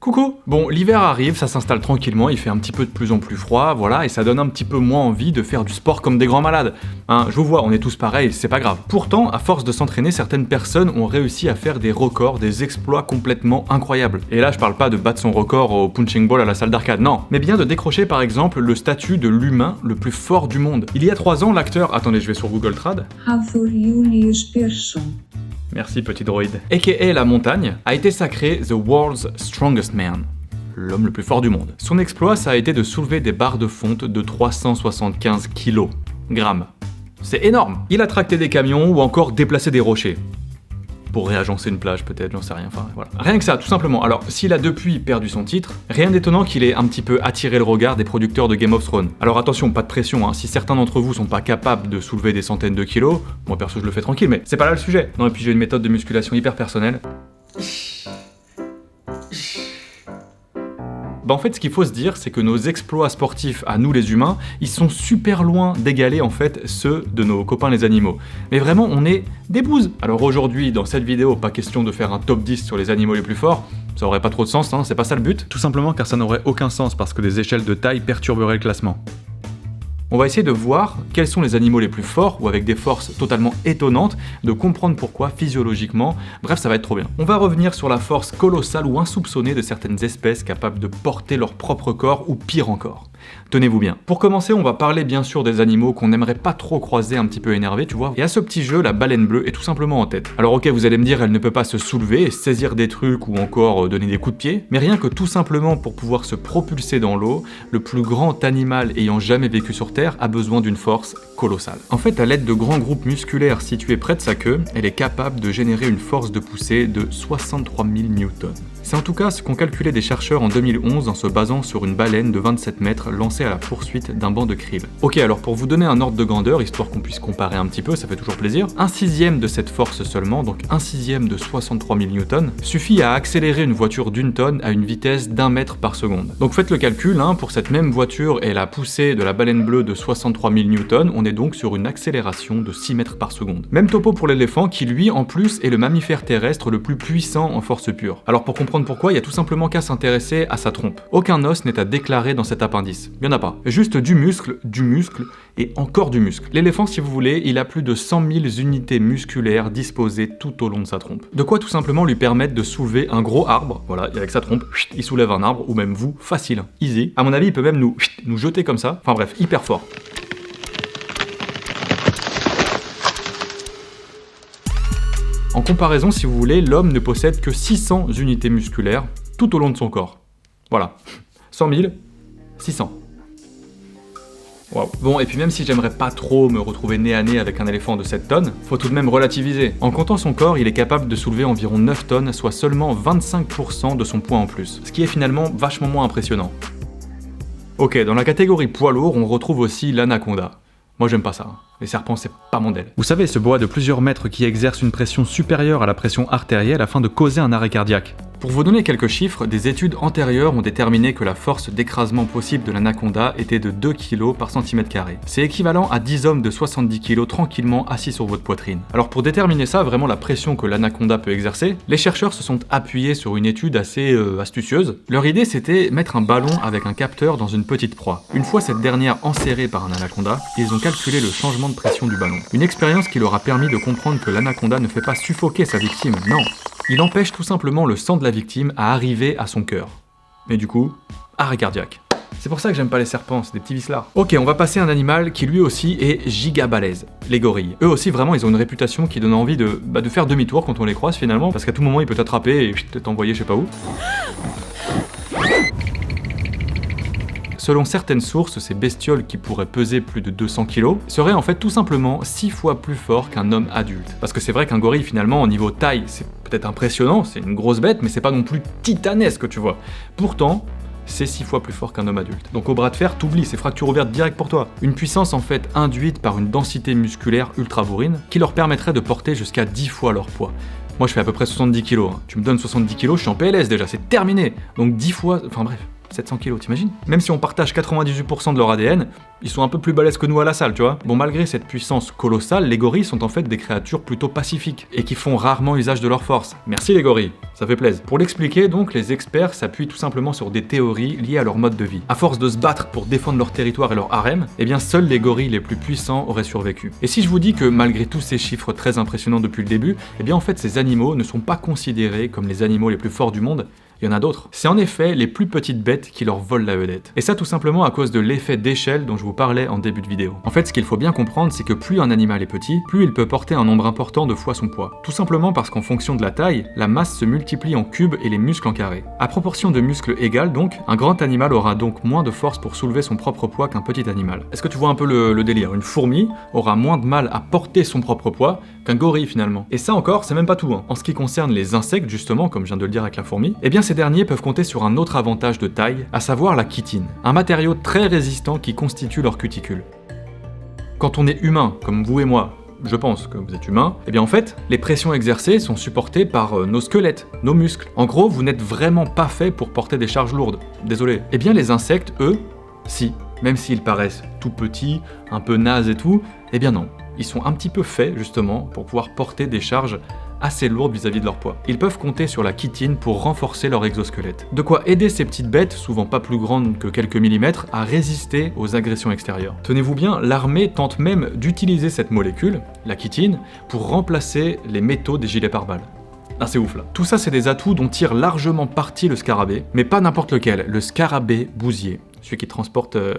Coucou! Bon, l'hiver arrive, ça s'installe tranquillement, il fait un petit peu de plus en plus froid, voilà, et ça donne un petit peu moins envie de faire du sport comme des grands malades. Hein, je vous vois, on est tous pareils, c'est pas grave. Pourtant, à force de s'entraîner, certaines personnes ont réussi à faire des records, des exploits complètement incroyables. Et là, je parle pas de battre son record au punching ball à la salle d'arcade, non, mais bien de décrocher par exemple le statut de l'humain le plus fort du monde. Il y a 3 ans, l'acteur... Attendez, je vais sur Google Trad. Arthur Julius Pearson. Merci petit droïde. A.K.A. La Montagne a été sacré The World's Strongest Man, l'homme le plus fort du monde. Son exploit, ça a été de soulever des barres de fonte de 375 kg. C'est énorme. Il a tracté des camions ou encore déplacé des rochers. Pour réagencer une plage peut-être, j'en sais rien, enfin voilà. Rien que ça, tout simplement. Alors, s'il a depuis perdu son titre, rien d'étonnant qu'il ait un petit peu attiré le regard des producteurs de Game of Thrones. Alors attention, pas de pression, hein. Si certains d'entre vous sont pas capables de soulever des centaines de kilos, moi perso je le fais tranquille, mais c'est pas là le sujet. Non, et puis j'ai une méthode de musculation hyper personnelle. Bah en fait, ce qu'il faut se dire, c'est que nos exploits sportifs à nous les humains, ils sont super loin d'égaler en fait ceux de nos copains les animaux. Mais vraiment, on est des bouses. Alors aujourd'hui, dans cette vidéo, pas question de faire un top 10 sur les animaux les plus forts, ça aurait pas trop de sens, hein, c'est pas ça le but. Tout simplement car ça n'aurait aucun sens parce que les échelles de taille perturberaient le classement. On va essayer de voir quels sont les animaux les plus forts ou avec des forces totalement étonnantes, de comprendre pourquoi physiologiquement, bref ça va être trop bien. On va revenir sur la force colossale ou insoupçonnée de certaines espèces capables de porter leur propre corps ou pire encore. Tenez-vous bien. Pour commencer, on va parler bien sûr des animaux qu'on n'aimerait pas trop croiser un petit peu énervés, tu vois. Et à ce petit jeu, la baleine bleue est tout simplement en tête. Alors ok, vous allez me dire, elle ne peut pas se soulever et saisir des trucs ou encore donner des coups de pied, mais rien que tout simplement pour pouvoir se propulser dans l'eau, le plus grand animal ayant jamais vécu sur Terre a besoin d'une force colossale. En fait, à l'aide de grands groupes musculaires situés près de sa queue, elle est capable de générer une force de poussée de 63 000 newtons. C'est en tout cas ce qu'ont calculé des chercheurs en 2011 en se basant sur une baleine de 27 mètres lancée à la poursuite d'un banc de krill. Ok, alors pour vous donner un ordre de grandeur, histoire qu'on puisse comparer un petit peu, ça fait toujours plaisir, 1/6 de cette force seulement, donc 1/6 de 63 000 newtons, suffit à accélérer une voiture d'une tonne à une vitesse d'1 mètre par seconde. Donc faites le calcul, hein, pour cette même voiture et la poussée de la baleine bleue de 63 000 newtons, on est donc sur une accélération de 6 mètres par seconde. Même topo pour l'éléphant qui lui en plus est le mammifère terrestre le plus puissant en force pure. Alors pour comprendre pourquoi, il y a tout simplement qu'à s'intéresser à sa trompe. Aucun os n'est à déclarer dans cet appendice. Il y en a pas. Juste du muscle et encore du muscle. L'éléphant, si vous voulez, il a plus de 100 000 unités musculaires disposées tout au long de sa trompe. De quoi tout simplement lui permettre de soulever un gros arbre. Voilà, et avec sa trompe, il soulève un arbre, ou même vous, facile, easy. À mon avis, il peut même nous jeter comme ça. Enfin bref, hyper fort. En comparaison, si vous voulez, l'homme ne possède que 600 unités musculaires tout au long de son corps. Voilà. 100 000, 600. Wow. Bon, et puis même si j'aimerais pas trop me retrouver nez à nez avec un éléphant de 7 tonnes, faut tout de même relativiser. En comptant son corps, il est capable de soulever environ 9 tonnes, soit seulement 25% de son poids en plus. Ce qui est finalement vachement moins impressionnant. Ok, dans la catégorie poids lourd, on retrouve aussi l'anaconda. Moi j'aime pas ça. Les serpents, c'est pas mon dél. Vous savez, ce boa de plusieurs mètres qui exerce une pression supérieure à la pression artérielle afin de causer un arrêt cardiaque. Pour vous donner quelques chiffres, des études antérieures ont déterminé que la force d'écrasement possible de l'anaconda était de 2 kg par centimètre carré. C'est équivalent à 10 hommes de 70 kg tranquillement assis sur votre poitrine. Alors pour déterminer ça, vraiment la pression que l'anaconda peut exercer, les chercheurs se sont appuyés sur une étude assez astucieuse. Leur idée, c'était mettre un ballon avec un capteur dans une petite proie. Une fois cette dernière enserrée par un anaconda, ils ont calculé le changement de pression du ballon. Une expérience qui leur a permis de comprendre que l'anaconda ne fait pas suffoquer sa victime, non. Il empêche tout simplement le sang de la victime à arriver à son cœur. Et du coup, arrêt cardiaque. C'est pour ça que j'aime pas les serpents, c'est des petits vicelards. Ok, on va passer à un animal qui lui aussi est giga balèze, les gorilles. Eux aussi vraiment ils ont une réputation qui donne envie de faire demi-tour quand on les croise finalement, parce qu'à tout moment il peut t'attraper et t'envoyer je sais pas où. Selon certaines sources, ces bestioles qui pourraient peser plus de 200 kg seraient en fait tout simplement 6 fois plus forts qu'un homme adulte. Parce que c'est vrai qu'un gorille finalement au niveau taille c'est peut-être impressionnant, c'est une grosse bête mais c'est pas non plus titanesque tu vois. Pourtant, c'est 6 fois plus fort qu'un homme adulte. Donc au bras de fer, t'oublies, c'est fracture ouverte direct pour toi. Une puissance en fait induite par une densité musculaire ultra bourrine qui leur permettrait de porter jusqu'à 10 fois leur poids. Moi je fais à peu près 70 kg, hein. Tu me donnes 70 kg, je suis en PLS déjà, c'est terminé. Donc 10 fois, enfin bref. 700 kilos, t'imagines? Même si on partage 98% de leur ADN, ils sont un peu plus balèzes que nous à la salle, tu vois. Bon, malgré cette puissance colossale, les gorilles sont en fait des créatures plutôt pacifiques et qui font rarement usage de leur force. Merci les gorilles, ça fait plaisir. Pour l'expliquer, donc, les experts s'appuient tout simplement sur des théories liées à leur mode de vie. À force de se battre pour défendre leur territoire et leur harem, eh bien seuls les gorilles les plus puissants auraient survécu. Et si je vous dis que malgré tous ces chiffres très impressionnants depuis le début, eh bien en fait ces animaux ne sont pas considérés comme les animaux les plus forts du monde. Il y en a d'autres. C'est en effet les plus petites bêtes qui leur volent la vedette. Et ça tout simplement à cause de l'effet d'échelle dont je vous parlais en début de vidéo. En fait, ce qu'il faut bien comprendre, c'est que plus un animal est petit, plus il peut porter un nombre important de fois son poids. Tout simplement parce qu'en fonction de la taille, la masse se multiplie en cubes et les muscles en carrés. À proportion de muscles égales donc, un grand animal aura donc moins de force pour soulever son propre poids qu'un petit animal. Est-ce que tu vois un peu le délire? Une fourmi aura moins de mal à porter son propre poids qu'un gorille finalement. Et ça encore, c'est même pas tout. En ce qui concerne les insectes justement, comme je viens de le dire avec la fourmi, eh bien ces derniers peuvent compter sur un autre avantage de taille, à savoir la chitine, un matériau très résistant qui constitue leur cuticule. Quand on est humain, comme vous et moi, je pense que vous êtes humain, et bien en fait, les pressions exercées sont supportées par nos squelettes, nos muscles. En gros, vous n'êtes vraiment pas fait pour porter des charges lourdes. Désolé. Eh bien les insectes, eux, si. Même s'ils paraissent tout petits, un peu nazes et tout, eh bien non. Ils sont un petit peu faits, justement, pour pouvoir porter des charges assez lourdes vis-à-vis de leur poids. Ils peuvent compter sur la chitine pour renforcer leur exosquelette. De quoi aider ces petites bêtes, souvent pas plus grandes que quelques millimètres, à résister aux agressions extérieures. Tenez-vous bien, l'armée tente même d'utiliser cette molécule, la chitine, pour remplacer les métaux des gilets pare-balles. Ah c'est ouf là. Tout ça c'est des atouts dont tire largement parti le scarabée, mais pas n'importe lequel, le scarabée bousier, celui qui transporte de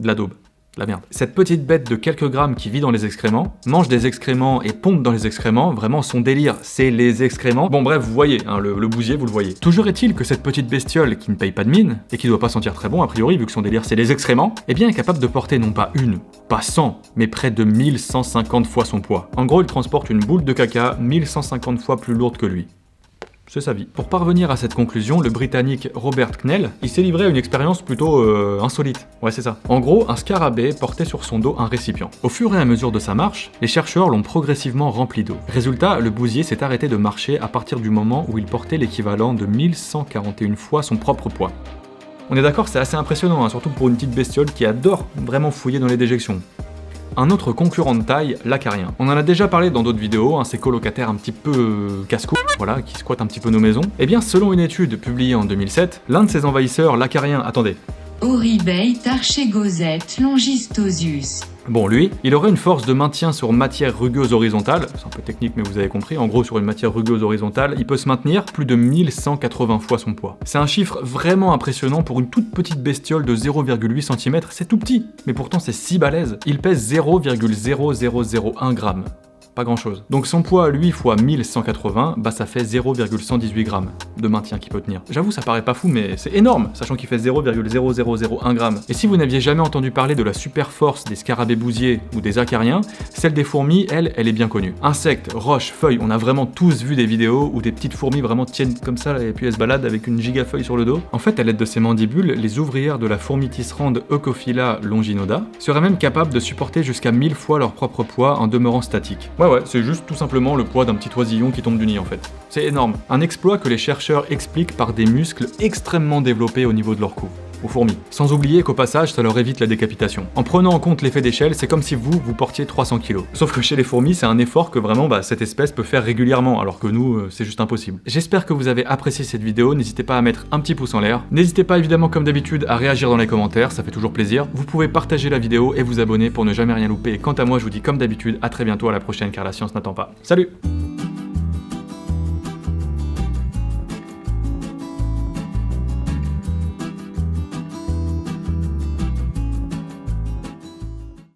la daube. La merde. Cette petite bête de quelques grammes qui vit dans les excréments, mange des excréments et pompe dans les excréments, vraiment son délire, c'est les excréments. Bon bref, vous voyez, hein, le bousier, vous le voyez. Toujours est-il que cette petite bestiole qui ne paye pas de mine, et qui doit pas sentir très bon a priori vu que son délire c'est les excréments, eh bien est capable de porter non pas une, pas 100, mais près de 1150 fois son poids. En gros, il transporte une boule de caca 1150 fois plus lourde que lui. C'est sa vie. Pour parvenir à cette conclusion, le Britannique Robert Knell, il s'est livré à une expérience plutôt insolite. Ouais, c'est ça. En gros, un scarabée portait sur son dos un récipient. Au fur et à mesure de sa marche, les chercheurs l'ont progressivement rempli d'eau. Résultat, le bousier s'est arrêté de marcher à partir du moment où il portait l'équivalent de 1141 fois son propre poids. On est d'accord, c'est assez impressionnant, hein, surtout pour une petite bestiole qui adore vraiment fouiller dans les déjections. Un autre concurrent de taille, l'acarien. On en a déjà parlé dans d'autres vidéos, ces colocataires un petit peu casse-cou, voilà, qui squattent un petit peu nos maisons. Eh bien, selon une étude publiée en 2007, l'un de ces envahisseurs, l'acarien, attendez. Oribei tarchegozet longistosus. Bon, lui, il aurait une force de maintien sur matière rugueuse horizontale, c'est un peu technique mais vous avez compris, en gros sur une matière rugueuse horizontale, il peut se maintenir plus de 1180 fois son poids. C'est un chiffre vraiment impressionnant pour une toute petite bestiole de 0,8 cm, c'est tout petit, mais pourtant c'est si balèze. Il pèse 0,0001 g. Pas grand chose. Donc son poids, lui, fois 1180, bah ça fait 0,118 grammes de maintien qu'il peut tenir. J'avoue, ça paraît pas fou, mais c'est énorme, sachant qu'il fait 0,0001 g. Et si vous n'aviez jamais entendu parler de la super force des scarabées bousiers ou des acariens, celle des fourmis, elle est bien connue. Insectes, roches, feuilles, on a vraiment tous vu des vidéos où des petites fourmis vraiment tiennent comme ça et puis elles se baladent avec une gigafeuille sur le dos. En fait, à l'aide de ces mandibules, les ouvrières de la fourmi tisserande Eucophila longinoda seraient même capables de supporter jusqu'à 1000 fois leur propre poids en demeurant statiques. Ouais, c'est juste tout simplement le poids d'un petit oisillon qui tombe du nid en fait. C'est énorme. Un exploit que les chercheurs expliquent par des muscles extrêmement développés au niveau de leur cou. Aux fourmis. Sans oublier qu'au passage, ça leur évite la décapitation. En prenant en compte l'effet d'échelle, c'est comme si vous portiez 300 kg. Sauf que chez les fourmis, c'est un effort que vraiment cette espèce peut faire régulièrement, alors que nous, c'est juste impossible. J'espère que vous avez apprécié cette vidéo, n'hésitez pas à mettre un petit pouce en l'air. N'hésitez pas évidemment comme d'habitude à réagir dans les commentaires, ça fait toujours plaisir. Vous pouvez partager la vidéo et vous abonner pour ne jamais rien louper. Et quant à moi, je vous dis comme d'habitude, à très bientôt à la prochaine car la science n'attend pas. Salut!